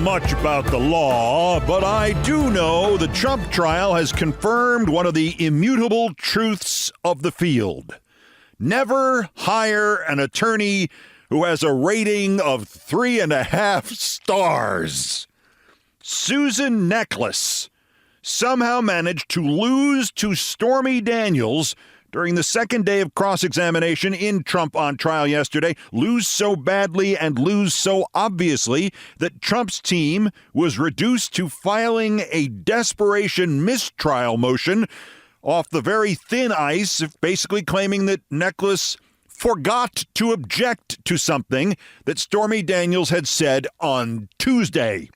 much about the law, but I do know the Trump trial has confirmed one of the immutable truths of the field. Never hire an attorney who has a rating of 3.5 stars. Susan Necheles somehow managed to lose to Stormy Daniels during the second day of cross-examination in Trump on trial yesterday, lose so badly and lose so obviously that Trump's team was reduced to filing a desperation mistrial motion off the very thin ice, basically claiming that Necheles forgot to object to something that Stormy Daniels had said on Tuesday.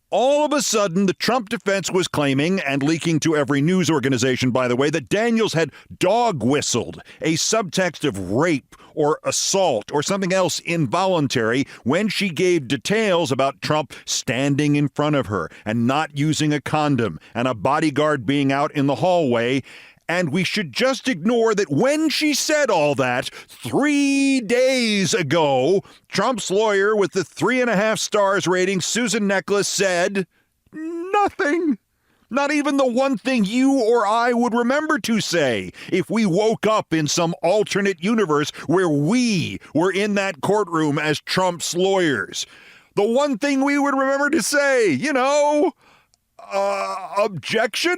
All of a sudden, the Trump defense was claiming, and leaking to every news organization, by the way, that Daniels had dog-whistled a subtext of rape or assault or something else involuntary when she gave details about Trump standing in front of her and not using a condom and a bodyguard being out in the hallway. And we should just ignore that when she said all that 3 days ago, Trump's lawyer with the 3.5 stars rating, Susan Necheles, said nothing. Not even the one thing you or I would remember to say if we woke up in some alternate universe where we were in that courtroom as Trump's lawyers. The one thing we would remember to say, objection?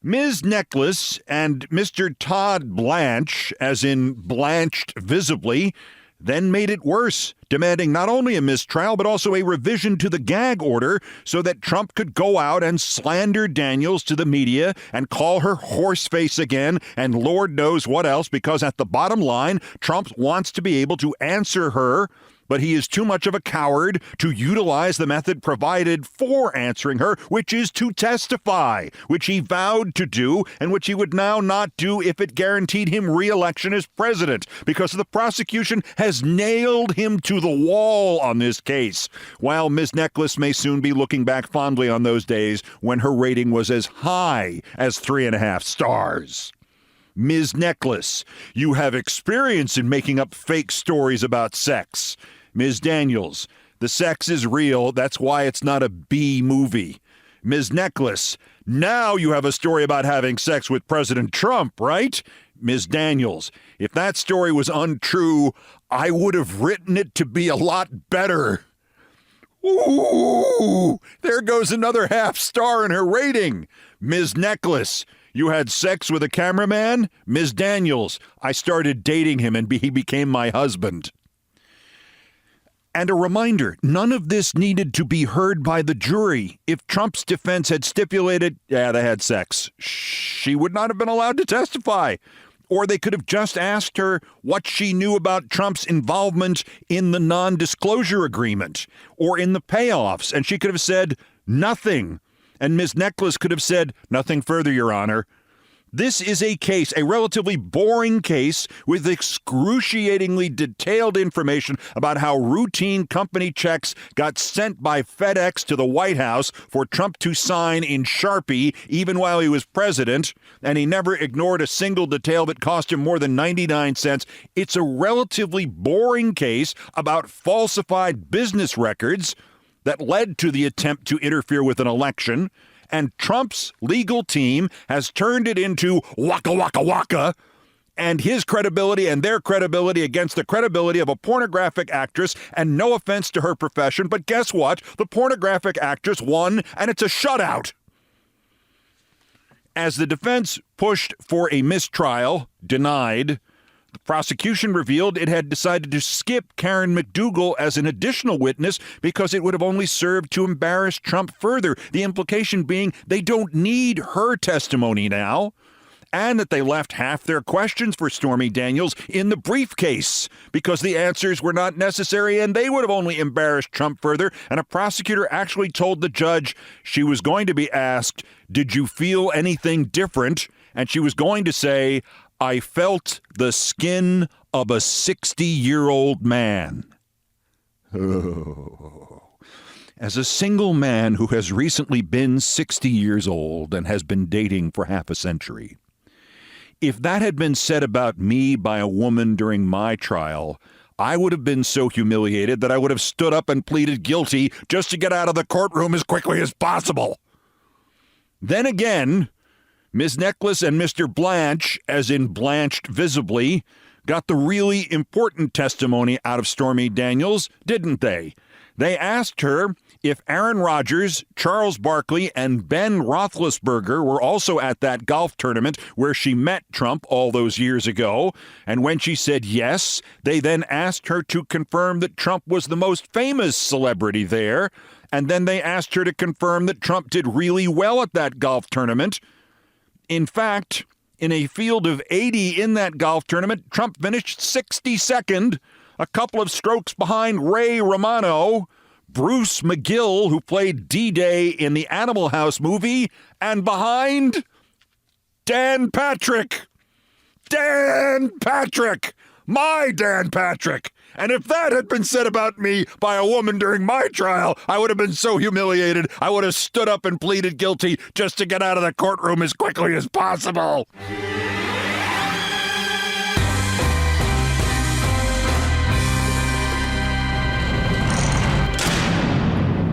Ms. Necheles and Mr. Todd Blanche, as in blanched visibly, then made it worse, demanding not only a mistrial but also a revision to the gag order so that Trump could go out and slander Daniels to the media and call her horseface again and Lord knows what else, because at the bottom line, Trump wants to be able to answer her, but he is too much of a coward to utilize the method provided for answering her, which is to testify, which he vowed to do and which he would now not do if it guaranteed him re-election as president, because the prosecution has nailed him to the wall on this case, while Ms. Necheles may soon be looking back fondly on those days when her rating was as high as 3.5 stars. Ms. Necheles, you have experience in making up fake stories about sex. Ms. Daniels, the sex is real. That's why it's not a B movie. Ms. Necheles, now you have a story about having sex with President Trump, right? Ms. Daniels, if that story was untrue, I would have written it to be a lot better. Ooh, there goes another half star in her rating. Ms. Necheles, you had sex with a cameraman? Ms. Daniels, I started dating him and he became my husband. And a reminder, none of this needed to be heard by the jury. If Trump's defense had stipulated, they had sex, she would not have been allowed to testify. Or they could have just asked her what she knew about Trump's involvement in the non-disclosure agreement or in the payoffs, and she could have said nothing. And Ms. Necheles could have said, nothing further, Your Honor. This is a case, a relatively boring case with excruciatingly detailed information about how routine company checks got sent by FedEx to the White House for Trump to sign in Sharpie even while he was president, and he never ignored a single detail that cost him more than 99 cents. It's a relatively boring case about falsified business records that led to the attempt to interfere with an election. And Trump's legal team has turned it into waka, waka, waka, and his credibility and their credibility against the credibility of a pornographic actress. And no offense to her profession, but guess what? The pornographic actress won, and it's a shutout. As the defense pushed for a mistrial, denied, the prosecution revealed it had decided to skip Karen McDougal as an additional witness because it would have only served to embarrass Trump further, the implication being they don't need her testimony now, and that they left half their questions for Stormy Daniels in the briefcase because the answers were not necessary and they would have only embarrassed Trump further. And a prosecutor actually told the judge she was going to be asked, did you feel anything different? And she was going to say, I felt the skin of a 60-year-old man. Oh. As a single man who has recently been 60 years old and has been dating for half a century, if that had been said about me by a woman during my trial, I would have been so humiliated that I would have stood up and pleaded guilty just to get out of the courtroom as quickly as possible. Then again, Ms. Necheles and Mr. Blanche, as in blanched visibly, got the really important testimony out of Stormy Daniels, didn't they? They asked her if Aaron Rodgers, Charles Barkley, and Ben Roethlisberger were also at that golf tournament where she met Trump all those years ago. And when she said yes, they then asked her to confirm that Trump was the most famous celebrity there. And then they asked her to confirm that Trump did really well at that golf tournament. In fact, in a field of 80 in that golf tournament, Trump finished 62nd, a couple of strokes behind Ray Romano, Bruce McGill, who played D-Day in the Animal House movie, and behind Dan Patrick. Dan Patrick! My Dan Patrick! And if that had been said about me by a woman during my trial, I would have been so humiliated, I would have stood up and pleaded guilty just to get out of the courtroom as quickly as possible.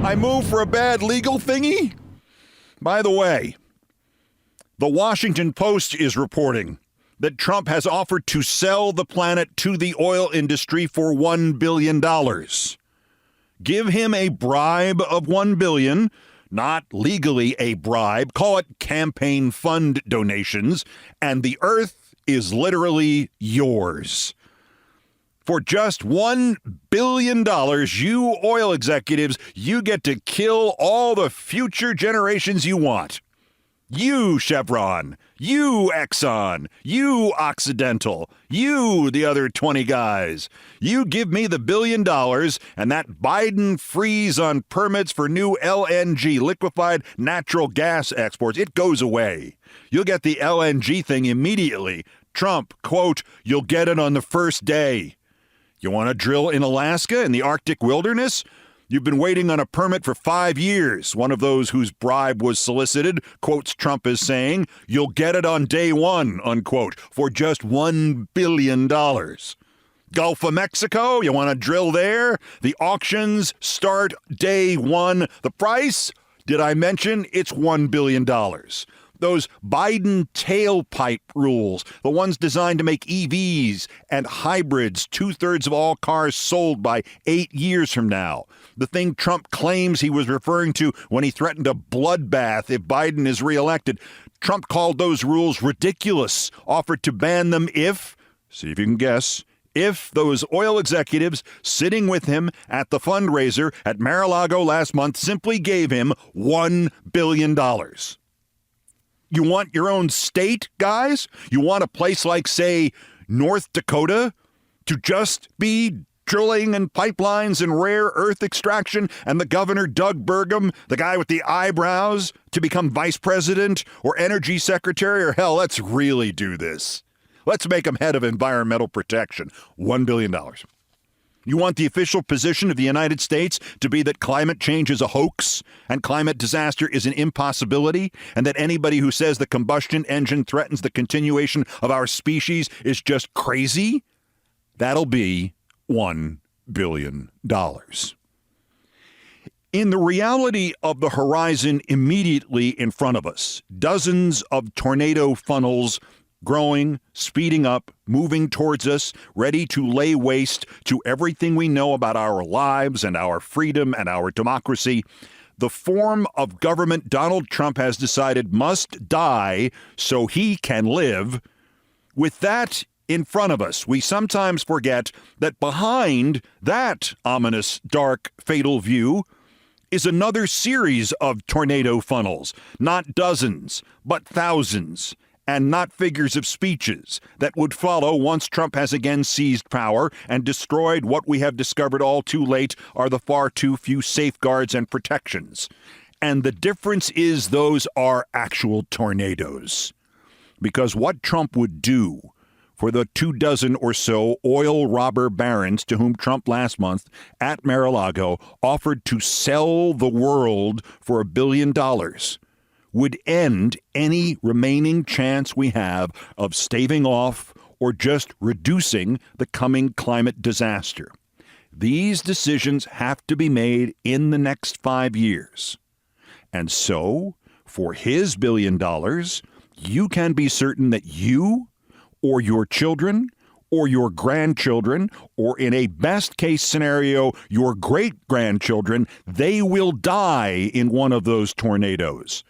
I move for a bad legal thingy? By the way, the Washington Post is reporting that Trump has offered to sell the planet to the oil industry for $1 billion. Give him a bribe of $1 billion, not legally a bribe, call it campaign fund donations, and the earth is literally yours. For just $1 billion, you oil executives, you get to kill all the future generations you want. You, Chevron, you, Exxon, you, Occidental, you, the other 20 guys. You give me the $1 billion, and that Biden freeze on permits for new LNG, liquefied natural gas exports, it goes away. You'll get the LNG thing immediately. Trump, quote, you'll get it on the first day. You want to drill in Alaska, in the Arctic wilderness? You've been waiting on a permit for 5 years. One of those whose bribe was solicited quotes Trump as saying, you'll get it on day one, unquote, for just $1 billion. Gulf of Mexico, you want to drill there? The auctions start day one. The price, did I mention, it's $1 billion. Those Biden tailpipe rules, the ones designed to make EVs and hybrids 2/3 of all cars sold by 8 years from now. The thing Trump claims he was referring to when he threatened a bloodbath if Biden is reelected. Trump called those rules ridiculous, offered to ban them if, see if you can guess, if those oil executives sitting with him at the fundraiser at Mar-a-Lago last month simply gave him $1 billion. You want your own state, guys? You want a place like, say, North Dakota to just be drilling and pipelines and rare earth extraction, and the governor, Doug Burgum, the guy with the eyebrows, to become vice president or energy secretary? Or hell, let's really do this. Let's make him head of environmental protection. $1 billion. You want the official position of the United States to be that climate change is a hoax and climate disaster is an impossibility, and that anybody who says the combustion engine threatens the continuation of our species is just crazy? That'll be $1 billion. In the reality of the horizon immediately in front of us, dozens of tornado funnels growing, speeding up, moving towards us, ready to lay waste to everything we know about our lives and our freedom and our democracy. The form of government Donald Trump has decided must die so he can live. With that in front of us, we sometimes forget that behind that ominous, dark, fatal view is another series of tornado funnels, not dozens, but thousands. And not figures of speeches that would follow once Trump has again seized power and destroyed what we have discovered all too late are the far too few safeguards and protections. And the difference is those are actual tornadoes. Because what Trump would do for the 24 or so oil robber barons to whom Trump last month at Mar-a-Lago offered to sell the world for $1 billion would end any remaining chance we have of staving off or just reducing the coming climate disaster. These decisions have to be made in the next 5 years. And so, for his $1 billion, you can be certain that you or your children or your grandchildren, or in a best-case scenario, your great-grandchildren, they will die in one of those tornadoes,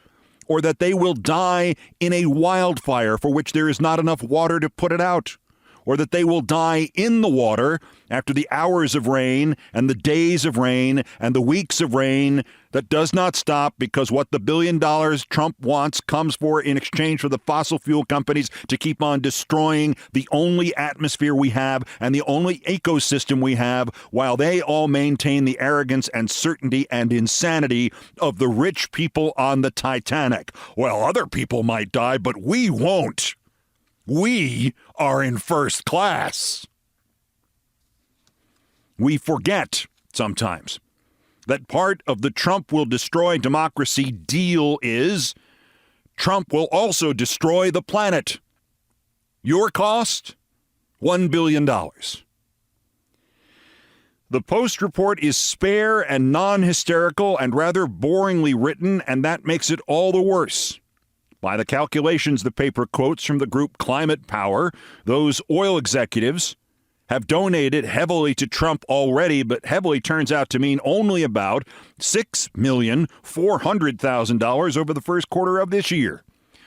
or that they will die in a wildfire for which there is not enough water to put it out, or that they will die in the water after the hours of rain and the days of rain and the weeks of rain that does not stop because what the $1 billion Trump wants comes for in exchange for the fossil fuel companies to keep on destroying the only atmosphere we have and the only ecosystem we have, while they all maintain the arrogance and certainty and insanity of the rich people on the Titanic. Well, other people might die, but we won't. We are in first class. We forget sometimes that part of the Trump will destroy democracy deal is Trump will also destroy the planet. Your cost? $1 billion. The Post report is spare and non-hysterical and rather boringly written, and that makes it all the worse. By the calculations the paper quotes from the group Climate Power, those oil executives have donated heavily to Trump already, but heavily turns out to mean only about $6,400,000 over the first quarter of this year.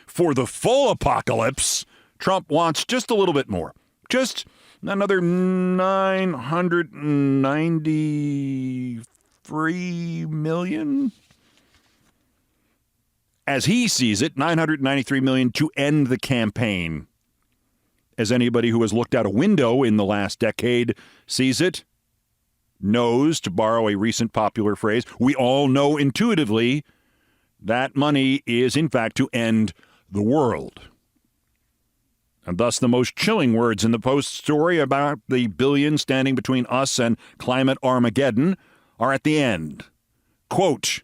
For the full apocalypse, Trump wants just a little bit more. Just another $993 million. As he sees it, $993 million to end the campaign. As anybody who has looked out a window in the last decade sees it, knows, to borrow a recent popular phrase, we all know intuitively that money is, in fact, to end the world. And thus the most chilling words in the Post story about the billion standing between us and climate Armageddon are at the end. Quote,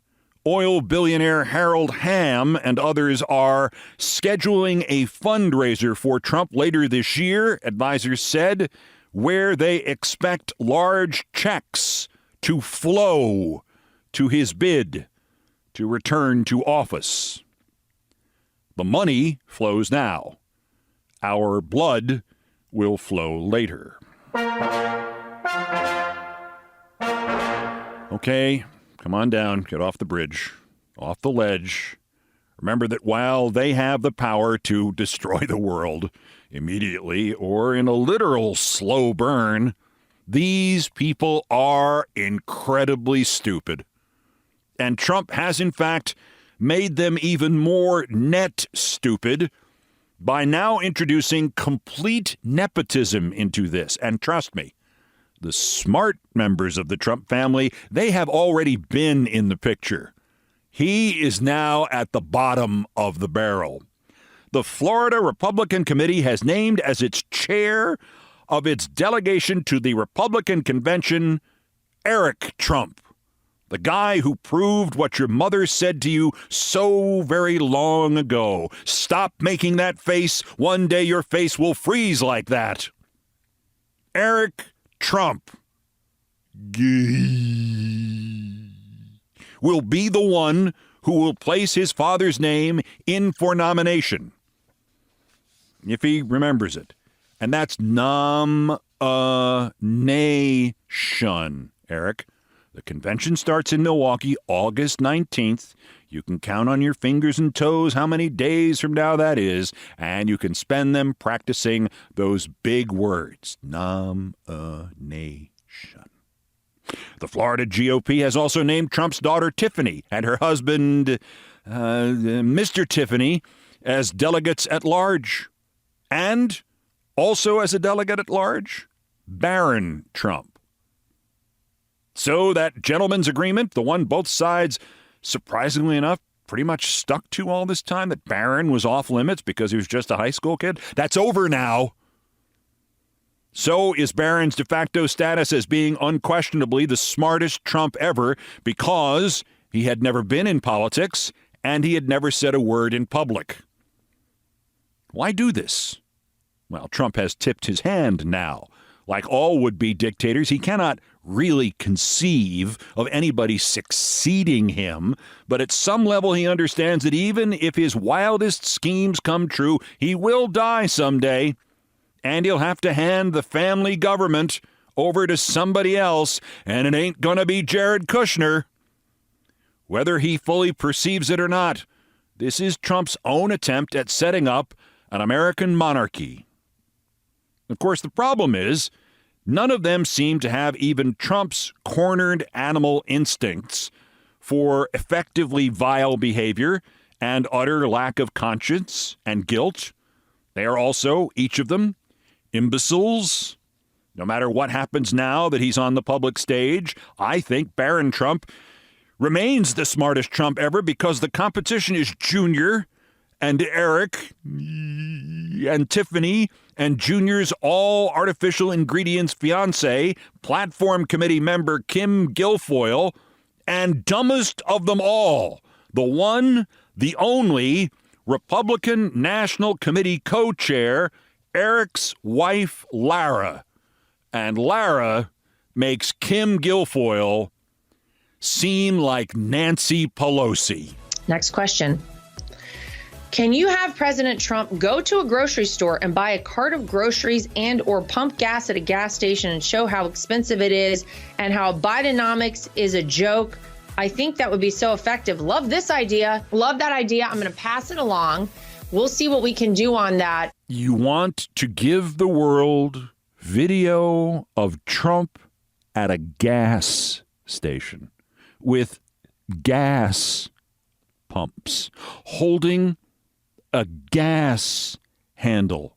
oil billionaire Harold Hamm and others are scheduling a fundraiser for Trump later this year, advisors said, where they expect large checks to flow to his bid to return to office. The money flows now. Our blood will flow later. Okay. Come on down, get off the bridge, off the ledge. Remember that while they have the power to destroy the world immediately or in a literal slow burn, these people are incredibly stupid. And Trump has, in fact, made them even more net stupid by now introducing complete nepotism into this. And trust me, the smart members of the Trump family, they have already been in the picture. He is now at the bottom of the barrel. The Florida Republican Committee has named as its chair of its delegation to the Republican Convention, Eric Trump, the guy who proved what your mother said to you so very long ago. Stop making that face. One day your face will freeze like that. Eric Trump will be the one who will place his father's name in for nomination, if he remembers it. And that's nomination, Eric. The convention starts in Milwaukee August 19th. You can count on your fingers and toes how many days from now that is, and you can spend them practicing those big words. Nomination. The Florida GOP has also named Trump's daughter Tiffany and her husband, Mr. Tiffany, as delegates at large. And also as a delegate at large, Barron Trump. So that gentleman's agreement, the one both sides, surprisingly enough, pretty much stuck to all this time, that Barron was off limits because he was just a high school kid, that's over now. So is Barron's de facto status as being unquestionably the smartest Trump ever because he had never been in politics and he had never said a word in public. Why do this? Well, Trump has tipped his hand now. Like all would-be dictators, he cannot really conceive of anybody succeeding him, but at some level he understands that even if his wildest schemes come true, he will die someday, and he'll have to hand the family government over to somebody else, and it ain't gonna be Jared Kushner. Whether he fully perceives it or not, this is Trump's own attempt at setting up an American monarchy. Of course, the problem is, none of them seem to have even Trump's cornered animal instincts for effectively vile behavior and utter lack of conscience and guilt. They are also, each of them, imbeciles. No matter what happens now that he's on the public stage, I think Barron Trump remains the smartest Trump ever because the competition is Junior and Eric and Tiffany and Junior's all-artificial ingredients fiancé, platform committee member Kim Guilfoyle, and dumbest of them all, the one, the only, Republican National Committee co-chair, Eric's wife, Lara. And Lara makes Kim Guilfoyle seem like Nancy Pelosi. Next question. Can you have President Trump go to a grocery store and buy a cart of groceries and or pump gas at a gas station and show how expensive it is and how Bidenomics is a joke? I think that would be so effective. Love this idea. Love that idea. I'm going to pass it along. We'll see what we can do on that. You want to give the world video of Trump at a gas station with gas pumps, holding a gas handle,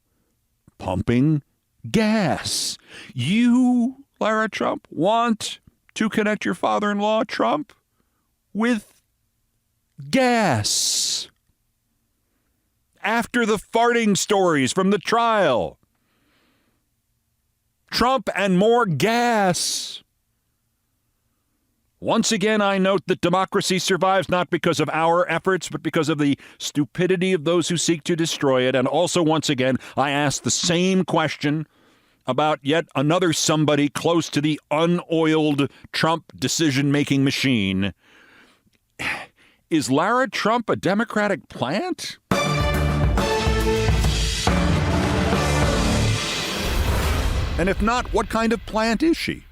pumping gas. You, Lara Trump, want to connect your father-in-law, Trump, with gas. After the farting stories from the trial, Trump and more gas. Once again, I note that democracy survives not because of our efforts, but because of the stupidity of those who seek to destroy it. And also, once again, I ask the same question about yet another somebody close to the unoiled Trump decision-making machine. Is Lara Trump a Democratic plant? And if not, what kind of plant is she?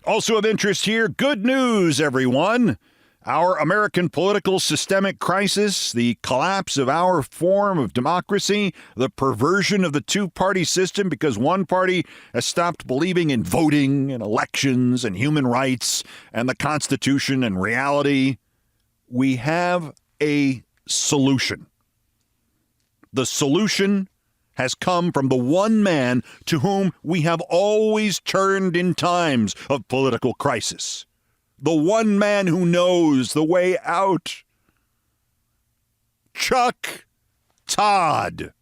Also of interest here, good news, everyone. Our American political systemic crisis, the collapse of our form of democracy, the perversion of the two-party system because one party has stopped believing in voting and elections and human rights and the Constitution and reality. We have a solution. The solution has come from the one man to whom we have always turned in times of political crisis. The one man who knows the way out. Chuck Todd.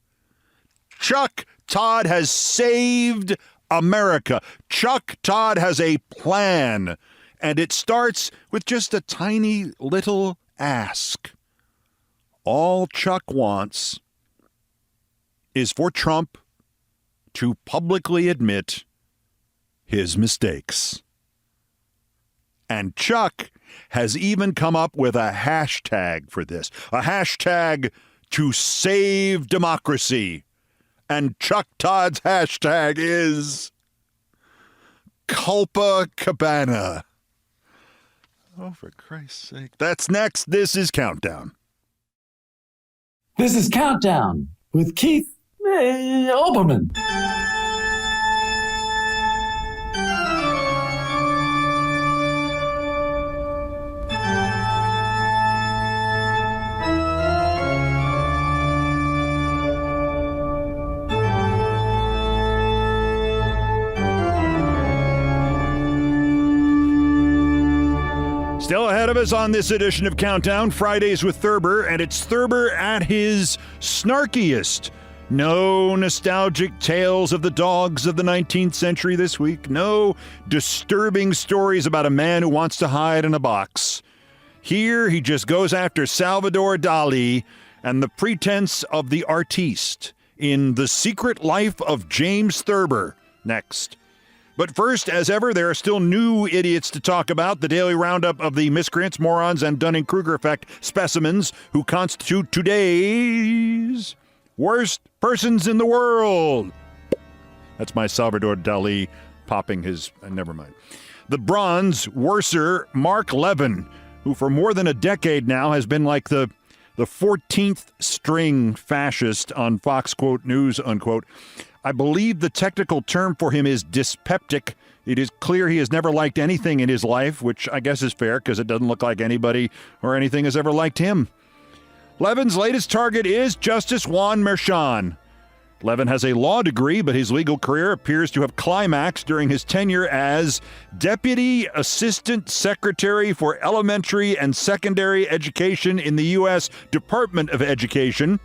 Chuck Todd has saved America. Chuck Todd has a plan, and it starts with just a tiny little ask. All Chuck wants is for Trump to publicly admit his mistakes. And Chuck has even come up with a hashtag for this, a hashtag to save democracy. And Chuck Todd's hashtag is Culpa Cabana. Oh, for Christ's sake. That's next. This is Countdown. This is Countdown with Keith Olbermann. Still ahead of us on this edition of Countdown, Fridays with Thurber, and it's Thurber at his snarkiest. No nostalgic tales of the dogs of the 19th century this week. No disturbing stories about a man who wants to hide in a box. Here, he just goes after Salvador Dali and the pretense of the artiste in The Secret Life of James Thurber. Next. But first, as ever, there are still new idiots to talk about. The daily roundup of the miscreants, morons, and Dunning-Kruger effect specimens who constitute today's worst persons in the world. That's my Salvador Dali popping his... never mind. The bronze worser Mark Levin, who for more than a decade now has been like the 14th string fascist on Fox, quote, news, unquote. I believe the technical term for him is dyspeptic. It is clear he has never liked anything in his life, which I guess is fair because it doesn't look like anybody or anything has ever liked him. Levin's latest target is Justice Juan Merchan. Levin has a law degree, but his legal career appears to have climaxed during his tenure as Deputy Assistant Secretary for Elementary and Secondary Education in the U.S. Department of Education.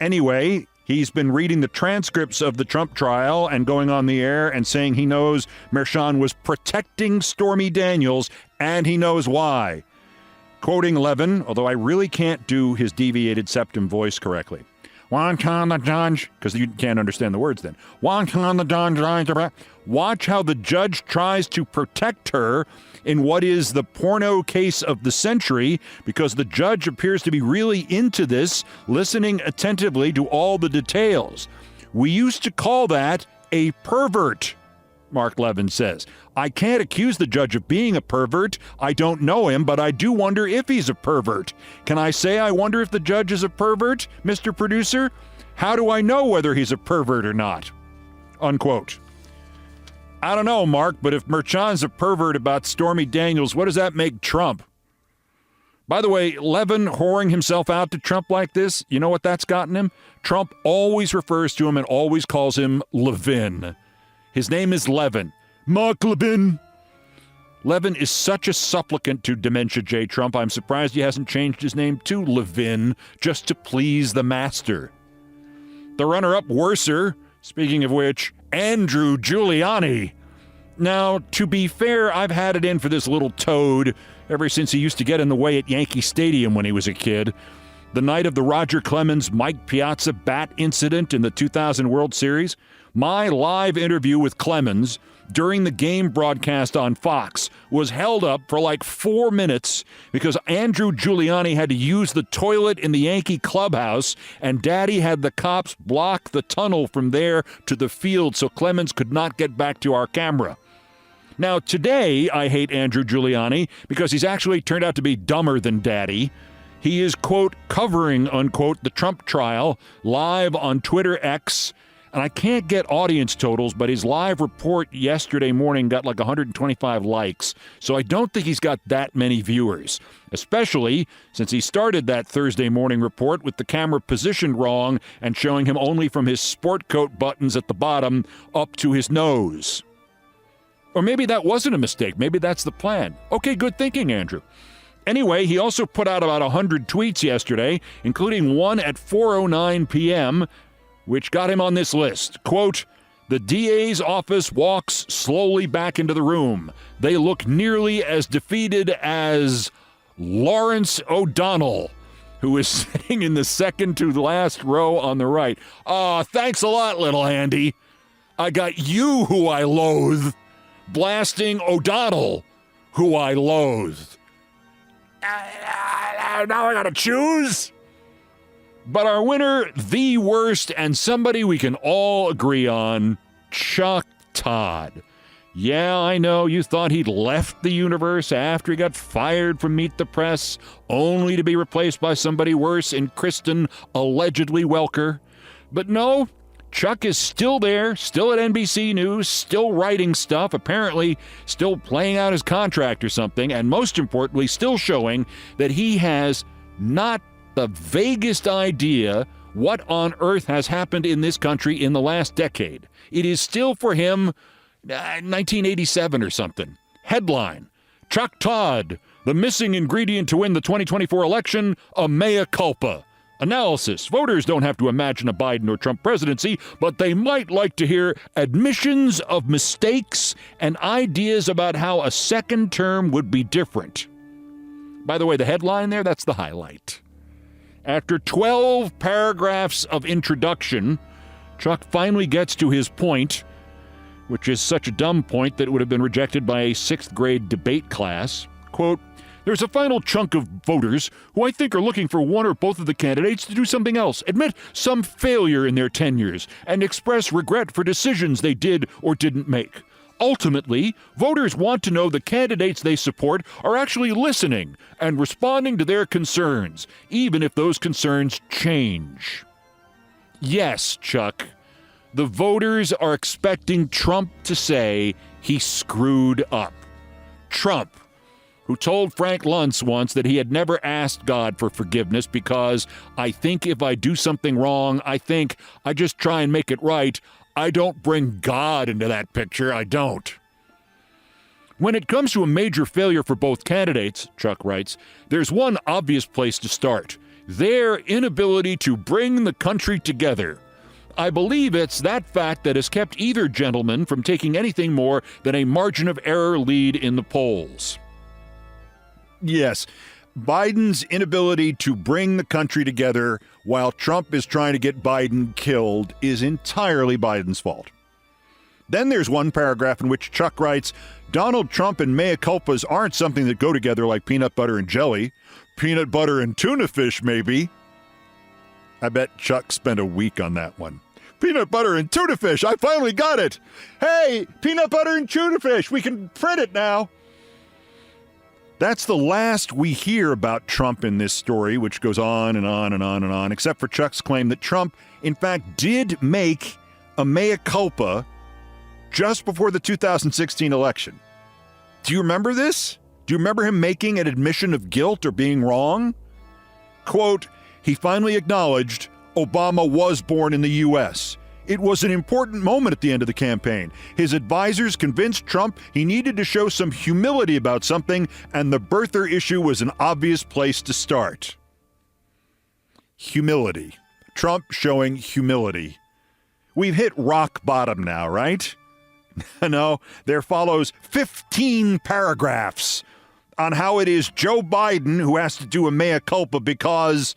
Anyway, he's been reading the transcripts of the Trump trial and going on the air and saying he knows Merchan was protecting Stormy Daniels, and he knows why. Quoting Levin, although I really can't do his deviated septum voice correctly. Watch how the judge, because you can't understand the words then. Watch how the judge tries to protect her in what is the porno case of the century, because the judge appears to be really into this, listening attentively to all the details. We used to call that a pervert, Mark Levin says. I can't accuse the judge of being a pervert. I don't know him, but I do wonder if he's a pervert. Can I say I wonder if the judge is a pervert, Mr. Producer? How do I know whether he's a pervert or not? Unquote. I don't know, Mark, but if Merchan's a pervert about Stormy Daniels, what does that make Trump? By the way, Levin whoring himself out to Trump like this, you know what that's gotten him? Trump always refers to him and always calls him Levin. His name is Levin. Mark Levin. Levin is such a supplicant to Dementia J. Trump, I'm surprised he hasn't changed his name to Levin just to please the master. The runner-up worser, speaking of which, Andrew Giuliani. Now, to be fair, I've had it in for this little toad ever since he used to get in the way at Yankee Stadium when he was a kid. The night of the Roger Clemens-Mike Piazza bat incident in the 2000 World Series, my live interview with Clemens during the game broadcast on Fox was held up for like 4 minutes because Andrew Giuliani had to use the toilet in the Yankee clubhouse, and Daddy had the cops block the tunnel from there to the field so Clemens could not get back to our camera. Now, today, I hate Andrew Giuliani because he's actually turned out to be dumber than Daddy. He is, quote, covering, unquote, the Trump trial live on Twitter X. And I can't get audience totals, but his live report yesterday morning got like 125 likes. So I don't think he's got that many viewers, especially since he started that Thursday morning report with the camera positioned wrong and showing him only from his sport coat buttons at the bottom up to his nose. Or maybe that wasn't a mistake. Maybe that's the plan. Okay, good thinking, Andrew. Anyway, he also put out about 100 tweets yesterday, including one at 4:09 p.m., which got him on this list. Quote, the DA's office walks slowly back into the room. They look nearly as defeated as Lawrence O'Donnell, who is sitting in the second to last row on the right. Thanks a lot, little Andy. I got you, who I loathe, blasting O'Donnell, who I loathe. Now I gotta choose? But our winner, the worst, and somebody we can all agree on, Chuck Todd. Yeah, I know you thought he'd left the universe after he got fired from Meet the Press, only to be replaced by somebody worse in Kristen, allegedly Welker. But no, Chuck is still there, still at NBC News, still writing stuff, apparently still playing out his contract or something, and most importantly, still showing that he has not the vaguest idea what on earth has happened in this country in the last decade. It is still for him 1987 or something. Headline, Chuck Todd, the missing ingredient to win the 2024 election, a mea culpa. Analysis, voters don't have to imagine a Biden or Trump presidency, but they might like to hear admissions of mistakes and ideas about how a second term would be different. By the way, the headline there, that's the highlight. After 12 paragraphs of introduction, Chuck finally gets to his point, which is such a dumb point that it would have been rejected by a 6th grade debate class. Quote, "There's a final chunk of voters who I think are looking for one or both of the candidates to do something else, admit some failure in their tenures, and express regret for decisions they did or didn't make. Ultimately, voters want to know the candidates they support are actually listening and responding to their concerns, even if those concerns change." Yes, Chuck, the voters are expecting Trump to say he screwed up. Trump, who told Frank Luntz once that he had never asked God for forgiveness because I think if I do something wrong, I just try and make it right. I don't bring God into that picture. I don't. When it comes to a major failure for both candidates, Chuck writes, there's one obvious place to start: their inability to bring the country together. I believe it's that fact that has kept either gentleman from taking anything more than a margin of error lead in the polls. Yes, Biden's inability to bring the country together while Trump is trying to get Biden killed is entirely Biden's fault. Then there's one paragraph in which Chuck writes, Donald Trump and mea culpas aren't something that go together like peanut butter and jelly. Peanut butter and tuna fish, maybe. I bet Chuck spent a week on that one. Peanut butter and tuna fish, I finally got it. Hey, peanut butter and tuna fish, we can print it now. That's the last we hear about Trump in this story, which goes on and on and on and on, except for Chuck's claim that Trump, in fact, did make a mea culpa just before the 2016 election. Do you remember this? Do you remember him making an admission of guilt or being wrong? Quote, he finally acknowledged Obama was born in the U.S. It was an important moment at the end of the campaign. His advisors convinced Trump he needed to show some humility about something, and the birther issue was an obvious place to start. Humility. Trump showing humility. We've hit rock bottom now, right? No, there follows 15 paragraphs on how it is Joe Biden who has to do a mea culpa because,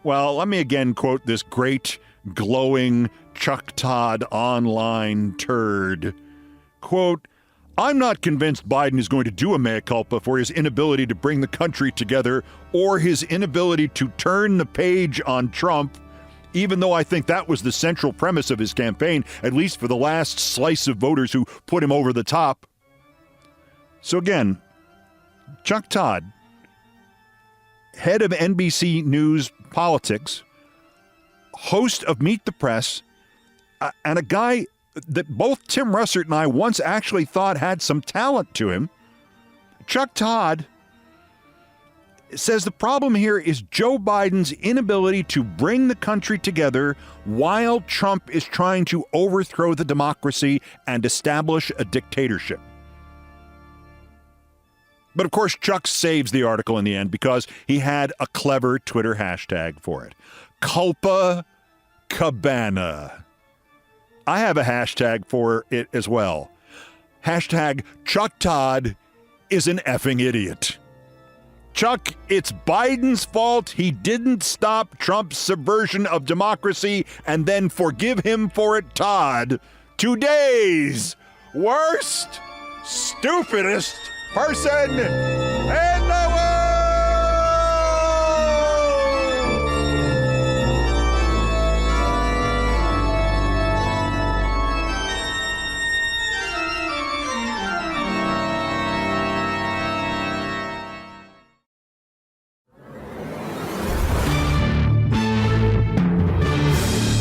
well, let me again quote this great, glowing Chuck Todd online turd. Quote, I'm not convinced Biden is going to do a mea culpa for his inability to bring the country together or his inability to turn the page on Trump, even though I think that was the central premise of his campaign, at least for the last slice of voters who put him over the top. So again, Chuck Todd, head of NBC News Politics, host of Meet the Press, and a guy that both Tim Russert and I once actually thought had some talent to him, Chuck Todd says the problem here is Joe Biden's inability to bring the country together while Trump is trying to overthrow the democracy and establish a dictatorship. But of course, Chuck saves the article in the end because he had a clever Twitter hashtag for it. Culpa Cabana. I have a hashtag for it as well. Hashtag Chuck Todd is an effing idiot. Chuck, it's Biden's fault he didn't stop Trump's subversion of democracy and then forgive him for it, Todd. Today's worst, stupidest person in the world!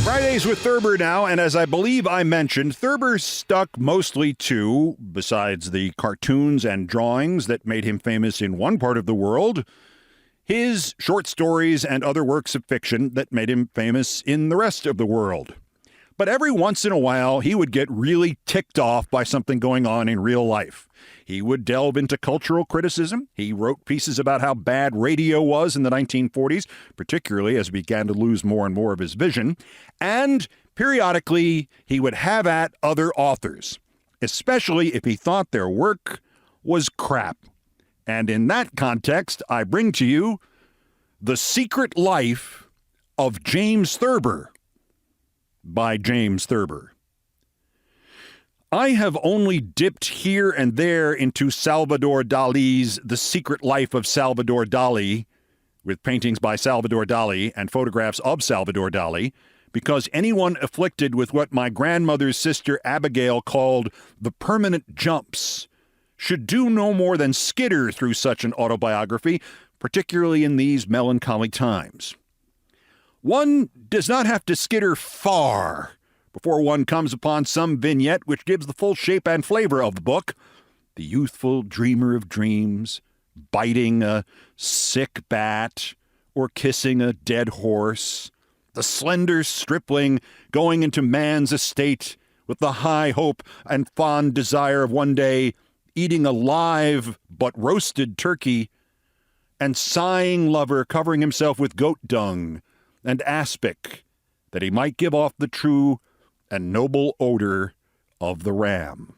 Fridays with Thurber now, and as I believe I mentioned, Thurber stuck mostly to, besides the cartoons and drawings that made him famous in one part of the world, his short stories and other works of fiction that made him famous in the rest of the world. But every once in a while, he would get really ticked off by something going on in real life. He would delve into cultural criticism. He wrote pieces about how bad radio was in the 1940s, particularly as he began to lose more and more of his vision. And periodically, he would have at other authors, especially if he thought their work was crap. And in that context, I bring to you The Secret Life of James Thurber by James Thurber. I have only dipped here and there into Salvador Dali's The Secret Life of Salvador Dali, with paintings by Salvador Dali and photographs of Salvador Dali, because anyone afflicted with what my grandmother's sister Abigail called the permanent jumps should do no more than skitter through such an autobiography, particularly in these melancholy times. One does not have to skitter far before one comes upon some vignette which gives the full shape and flavor of the book. The youthful dreamer of dreams, biting a sick bat or kissing a dead horse. The slender stripling going into man's estate with the high hope and fond desire of one day eating a live but roasted turkey, and sighing lover covering himself with goat dung and aspic that he might give off the true and noble odor of the ram.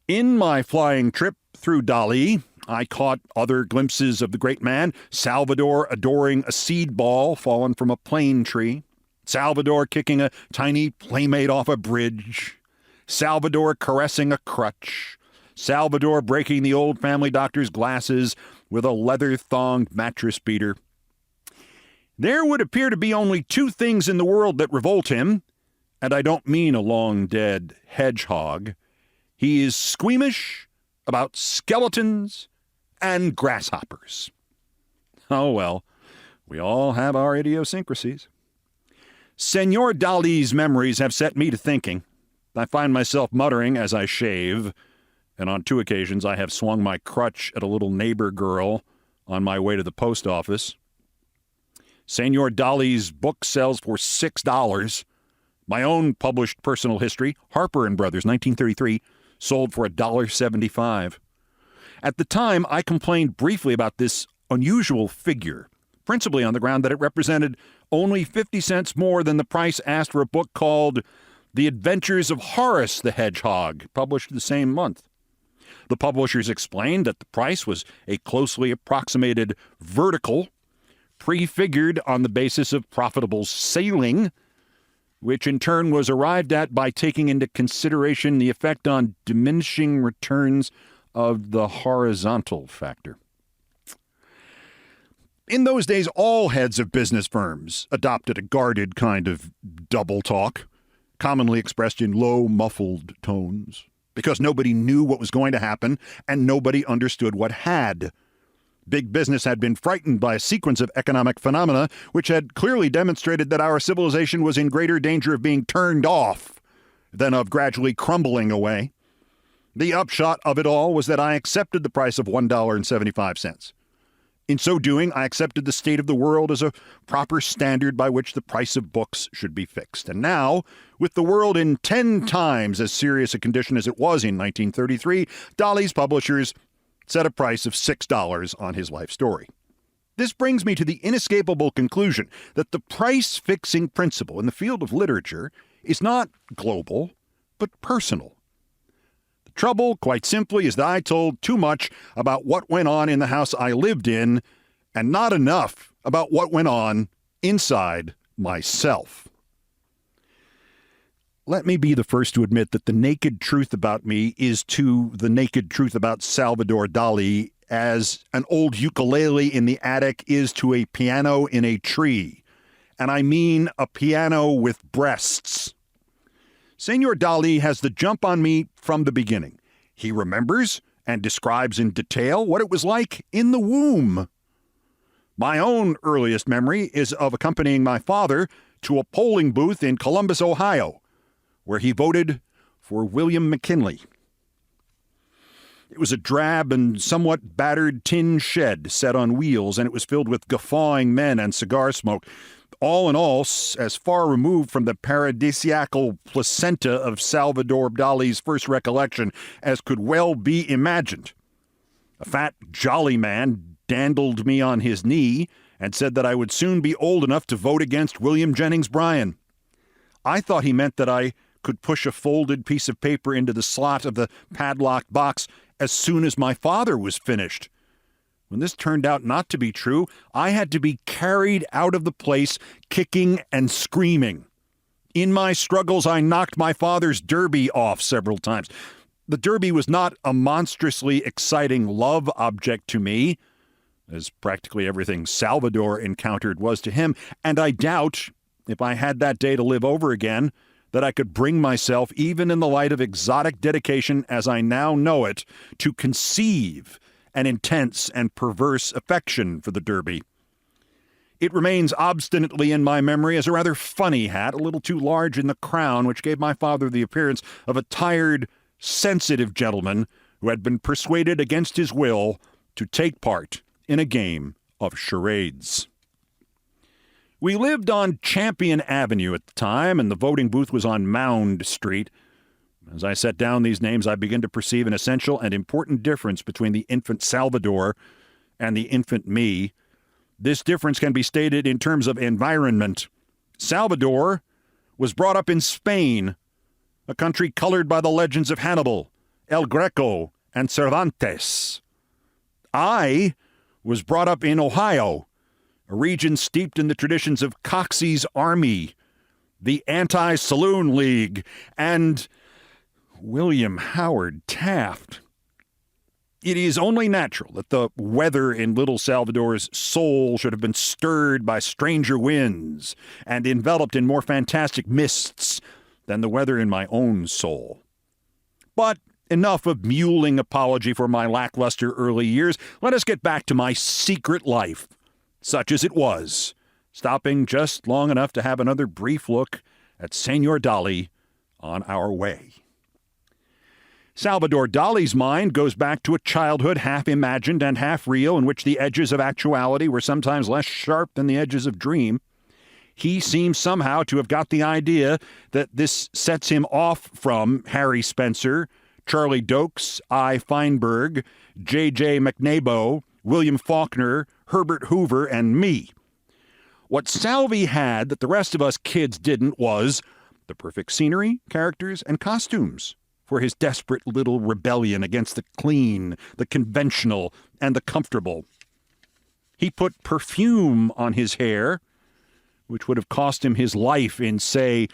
In my flying trip through Dali, I caught other glimpses of the great man, Salvador adoring a seed ball fallen from a plane tree, Salvador kicking a tiny playmate off a bridge, Salvador caressing a crutch, Salvador breaking the old family doctor's glasses with a leather-thonged mattress beater. There would appear to be only two things in the world that revolt him, and I don't mean a long-dead hedgehog. He is squeamish about skeletons and grasshoppers. Oh, well, we all have our idiosyncrasies. Senor Dali's memories have set me to thinking. I find myself muttering as I shave, and on 2 occasions I have swung my crutch at a little neighbor girl on my way to the post office. Senor Dali's book sells for $6. My own published personal history, Harper & Brothers, 1933, sold for $1.75. At the time, I complained briefly about this unusual figure, principally on the ground that it represented only 50 cents more than the price asked for a book called The Adventures of Horace the Hedgehog, published the same month. The publishers explained that the price was a closely approximated vertical, prefigured on the basis of profitable sailing, which in turn was arrived at by taking into consideration the effect on diminishing returns of the horizontal factor. In those days, all heads of business firms adopted a guarded kind of double talk, commonly expressed in low, muffled tones, because nobody knew what was going to happen and nobody understood what had. Big business had been frightened by a sequence of economic phenomena which had clearly demonstrated that our civilization was in greater danger of being turned off than of gradually crumbling away. The upshot of it all was that I accepted the price of $1.75. In so doing, I accepted the state of the world as a proper standard by which the price of books should be fixed. And now, with the world in 10 times as serious a condition as it was in 1933, Dali's publishers set a price of $6 on his life story. This brings me to the inescapable conclusion that the price-fixing principle in the field of literature is not global, but personal. The trouble, quite simply, is that I told too much about what went on in the house I lived in, and not enough about what went on inside myself. Let me be the first to admit that the naked truth about me is to the naked truth about Salvador Dali as an old ukulele in the attic is to a piano in a tree. And I mean a piano with breasts. Senor Dali has the jump on me from the beginning. He remembers and describes in detail what it was like in the womb. My own earliest memory is of accompanying my father to a polling booth in Columbus, Ohio, where he voted for William McKinley. It was a drab and somewhat battered tin shed set on wheels, and it was filled with guffawing men and cigar smoke. All in all, as far removed from the paradisiacal placenta of Salvador Dali's first recollection as could well be imagined. A fat, jolly man dandled me on his knee and said that I would soon be old enough to vote against William Jennings Bryan. I thought he meant that I could push a folded piece of paper into the slot of the padlocked box as soon as my father was finished, When this turned out not to be true, I had to be carried out of the place, kicking and screaming. In my struggles, I knocked my father's derby off several times. The derby was not a monstrously exciting love object to me, as practically everything Salvador encountered was to him, and I doubt, if I had that day to live over again, that I could bring myself, even in the light of exotic dedication as I now know it, to conceive an intense and perverse affection for the derby. It remains obstinately in my memory as a rather funny hat, a little too large in the crown, which gave my father the appearance of a tired, sensitive gentleman who had been persuaded against his will to take part in a game of charades. We lived on Champion Avenue at the time, and the voting booth was on Mound Street. As I set down these names, I begin to perceive an essential and important difference between the infant Salvador and the infant me. This difference can be stated in terms of environment. Salvador was brought up in Spain, a country colored by the legends of Hannibal, El Greco, and Cervantes. I was brought up in Ohio, a region steeped in the traditions of Coxey's Army, the Anti-Saloon League, and William Howard Taft. It is only natural that the weather in little Salvador's soul should have been stirred by stranger winds and enveloped in more fantastic mists than the weather in my own soul. But enough of mewling apology for my lackluster early years. Let us get back to my secret life, such as it was, stopping just long enough to have another brief look at Senor Dali on our way. Salvador Dali's mind goes back to a childhood half imagined and half real, in which the edges of actuality were sometimes less sharp than the edges of dream. He seems somehow to have got the idea that this sets him off from Harry Spencer, Charlie Dokes, I. Feinberg, J.J. McNabo, William Faulkner, Herbert Hoover, and me. What Salvi had that the rest of us kids didn't was the perfect scenery, characters, and costumes for his desperate little rebellion against the clean, the conventional, and the comfortable. He put perfume on his hair, which would have cost him his life in, say,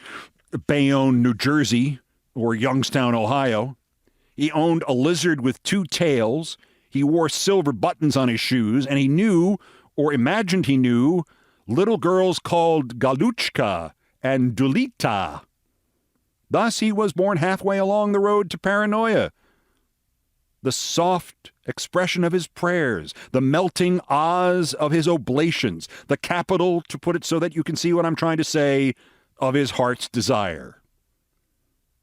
Bayonne, New Jersey, or Youngstown, Ohio. He owned a lizard with 2 tails. He wore silver buttons on his shoes, and he knew, or imagined he knew, little girls called Galuchka and Dulita. Thus he was born halfway along the road to paranoia. The soft expression of his prayers, the melting ahs of his oblations, the capital, to put it so that you can see what I'm trying to say, of his heart's desire.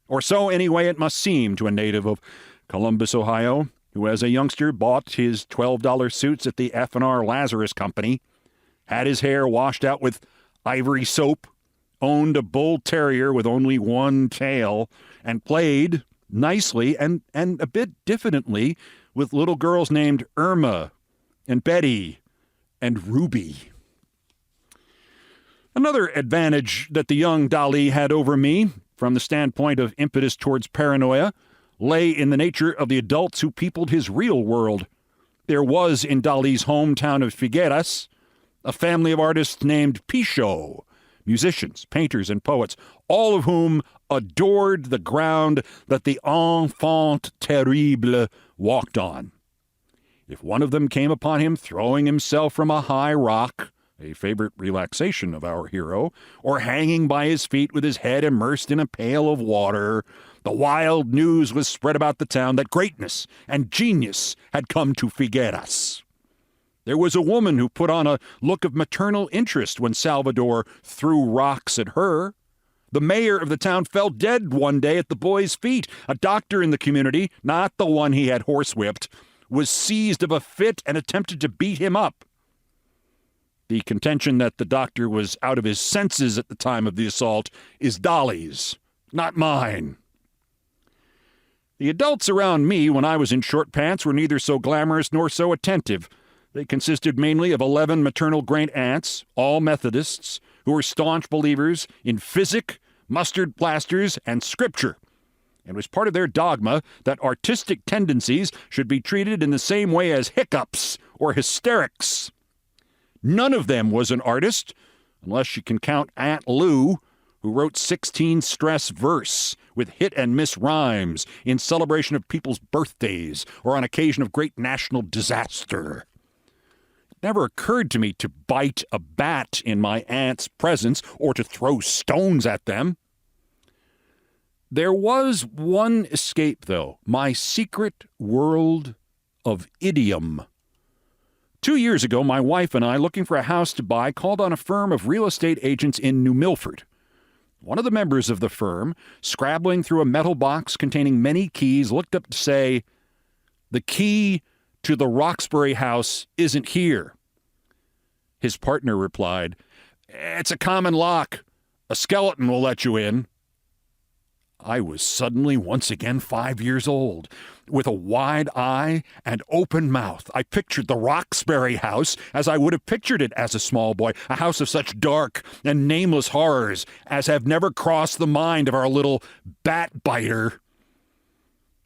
Or so, anyway, it must seem to a native of Columbus, Ohio, who as a youngster bought his $12 suits at the F&R Lazarus Company, had his hair washed out with ivory soap, owned a bull terrier with only 1 tail, and played nicely and a bit diffidently with little girls named Irma and Betty and Ruby. Another advantage that the young Dali had over me, from the standpoint of impetus towards paranoia, lay in the nature of the adults who peopled his real world. There was in Dali's hometown of Figueras a family of artists named Pichot, musicians, painters, and poets, all of whom adored the ground that the enfant terrible walked on. If one of them came upon him throwing himself from a high rock, a favorite relaxation of our hero, or hanging by his feet with his head immersed in a pail of water, the wild news was spread about the town that greatness and genius had come to Figueras. There was a woman who put on a look of maternal interest when Salvador threw rocks at her. The mayor of the town fell dead one day at the boy's feet. A doctor in the community, not the one he had horsewhipped, was seized of a fit and attempted to beat him up. The contention that the doctor was out of his senses at the time of the assault is Dali's, not mine. The adults around me when I was in short pants were neither so glamorous nor so attentive. They consisted mainly of 11 maternal great-aunts, all Methodists, who were staunch believers in physic, mustard plasters, and scripture, It was part of their dogma that artistic tendencies should be treated in the same way as hiccups or hysterics. None of them was an artist, unless you can count Aunt Lou, who wrote 16 stress verse with hit and miss rhymes in celebration of people's birthdays or on occasion of great national disaster. It never occurred to me to bite a bat in my aunt's presence or to throw stones at them. There was one escape, though, my secret world of idiom. 2 years ago, my wife and I, looking for a house to buy, called on a firm of real estate agents in New Milford. One of the members of the firm, scrabbling through a metal box containing many keys, looked up to say, "The key to the Roxbury house isn't here." His partner replied, "It's a common lock. A skeleton will let you in." I was suddenly once again 5 years old. With a wide eye and open mouth, I pictured the Roxbury house as I would have pictured it as a small boy, a house of such dark and nameless horrors as have never crossed the mind of our little bat-biter.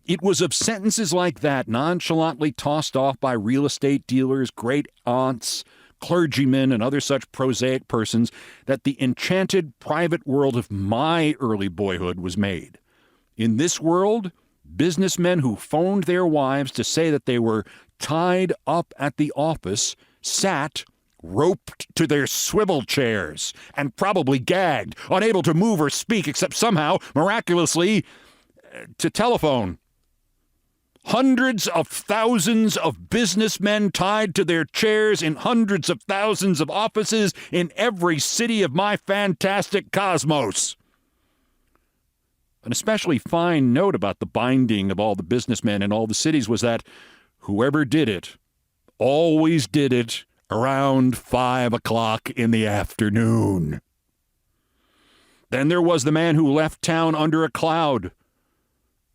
It was of sentences like that, nonchalantly tossed off by real estate dealers, great-aunts, clergymen, and other such prosaic persons, that the enchanted private world of my early boyhood was made. In this world, businessmen who phoned their wives to say that they were tied up at the office sat roped to their swivel chairs and probably gagged, unable to move or speak except somehow, miraculously, to telephone. Hundreds of thousands of businessmen tied to their chairs in hundreds of thousands of offices in every city of my fantastic cosmos. An especially fine note about the binding of all the businessmen in all the cities was that whoever did it always did it around 5 o'clock in the afternoon. Then there was the man who left town under a cloud.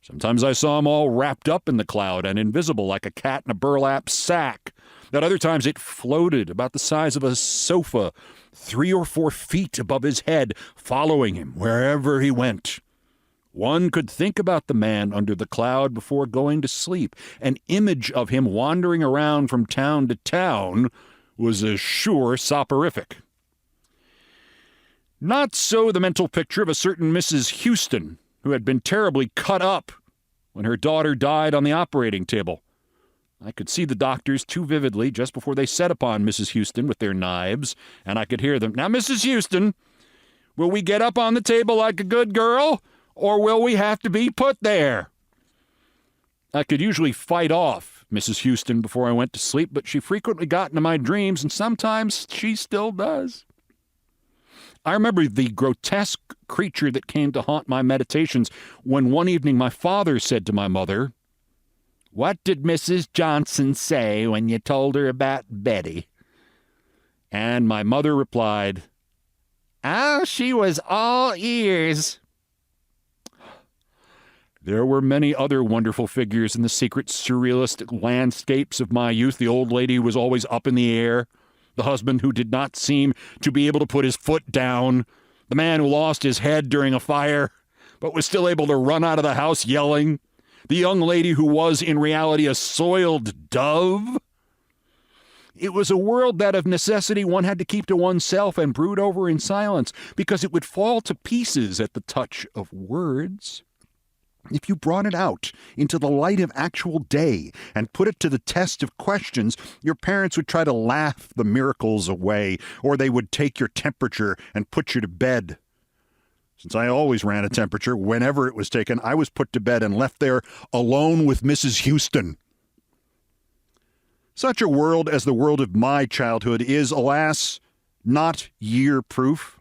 Sometimes I saw him all wrapped up in the cloud and invisible like a cat in a burlap sack. At other times it floated about the size of a sofa, 3 or 4 feet above his head, following him wherever he went. One could think about the man under the cloud before going to sleep. An image of him wandering around from town to town was a sure soporific. Not so the mental picture of a certain Mrs. Houston, who had been terribly cut up when her daughter died on the operating table. I could see the doctors too vividly just before they set upon Mrs. Houston with their knives, and I could hear them, "Now, Mrs. Houston, will we get up on the table like a good girl, or will we have to be put there?" I could usually fight off Mrs. Houston before I went to sleep, but she frequently got into my dreams, and sometimes she still does. I remember the grotesque creature that came to haunt my meditations when one evening my father said to my mother, "What did Mrs. Johnson say when you told her about Betty?" And my mother replied, "Oh, she was all ears." There were many other wonderful figures in the secret surrealistic landscapes of my youth. The old lady who was always up in the air, the husband who did not seem to be able to put his foot down, the man who lost his head during a fire, but was still able to run out of the house yelling, the young lady who was in reality a soiled dove. It was a world that of necessity one had to keep to oneself and brood over in silence, because it would fall to pieces at the touch of words. If you brought it out into the light of actual day and put it to the test of questions, your parents would try to laugh the miracles away, or they would take your temperature and put you to bed. Since I always ran a temperature, whenever it was taken, I was put to bed and left there alone with Mrs. Houston. Such a world as the world of my childhood is, alas, not year-proof.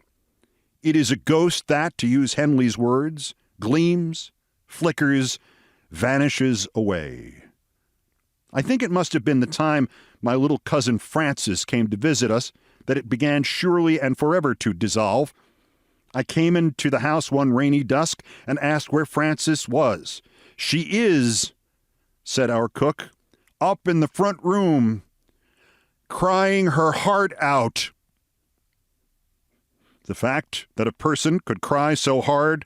It is a ghost that, to use Henley's words, gleams, flickers, vanishes away. I think it must have been the time my little cousin Frances came to visit us that it began surely and forever to dissolve. I came into the house one rainy dusk and asked where Frances was. "She is," said our cook, "up in the front room, crying her heart out." The fact that a person could cry so hard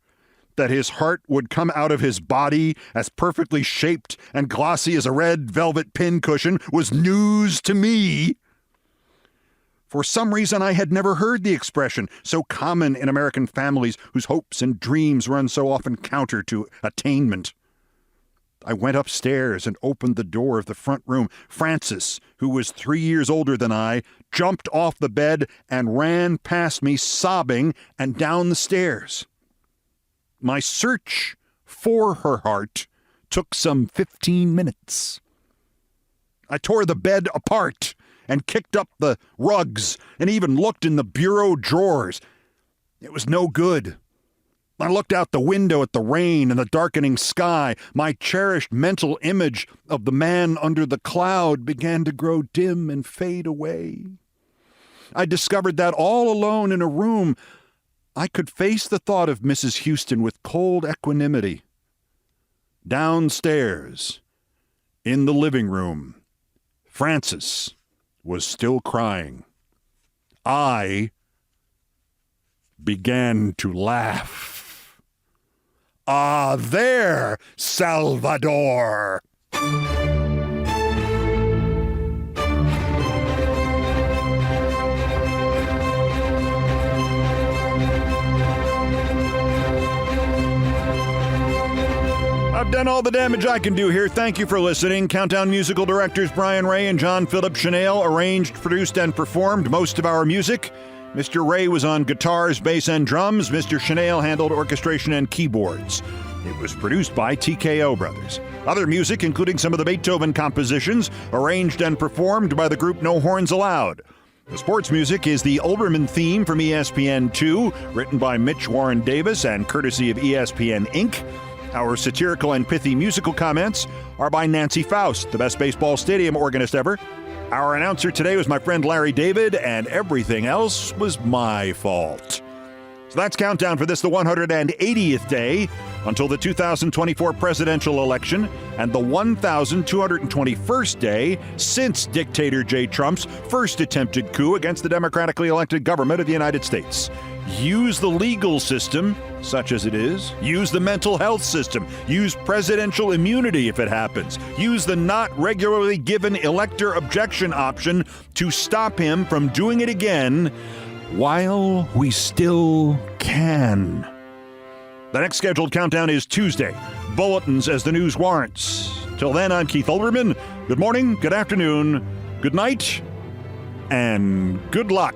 that his heart would come out of his body as perfectly shaped and glossy as a red velvet pincushion was news to me. For some reason, I had never heard the expression, so common in American families whose hopes and dreams run so often counter to attainment. I went upstairs and opened the door of the front room. Frances, who was 3 years older than I, jumped off the bed and ran past me sobbing and down the stairs. My search for her heart took some 15 minutes. I tore the bed apart and kicked up the rugs and even looked in the bureau drawers. It was no good. I looked out the window at the rain and the darkening sky. My cherished mental image of the man under the cloud began to grow dim and fade away. I discovered that all alone in a room, I could face the thought of Mrs. Houston with cold equanimity. Downstairs, in the living room, Frances was still crying. I began to laugh. Ah, there, Salvador! I've done all the damage I can do here. Thank you for listening. Countdown musical directors Brian Ray and John Philip Chanel arranged, produced, and performed most of our music. Mr. Ray was on guitars, bass, and drums. Mr. Chanel handled orchestration and keyboards. It was produced by TKO Brothers. Other music, including some of the Beethoven compositions, arranged and performed by the group No Horns Allowed. The sports music is the Olbermann theme from ESPN2, written by Mitch Warren Davis and courtesy of ESPN Inc. Our satirical and pithy musical comments are by Nancy Faust, the best baseball stadium organist ever. Our announcer today was my friend Larry David, and everything else was my fault. So that's Countdown for this, the 180th day until the 2024 presidential election and the 1,221st day since dictator J. Trump's first attempted coup against the democratically elected government of the United States. Use the legal system, such as it is. Use the mental health system. Use presidential immunity if it happens. Use the not regularly given elector objection option to stop him from doing it again while we still can. The next scheduled countdown is Tuesday. Bulletins as the news warrants. Till then, I'm Keith Olbermann. Good morning, good afternoon, good night, and good luck.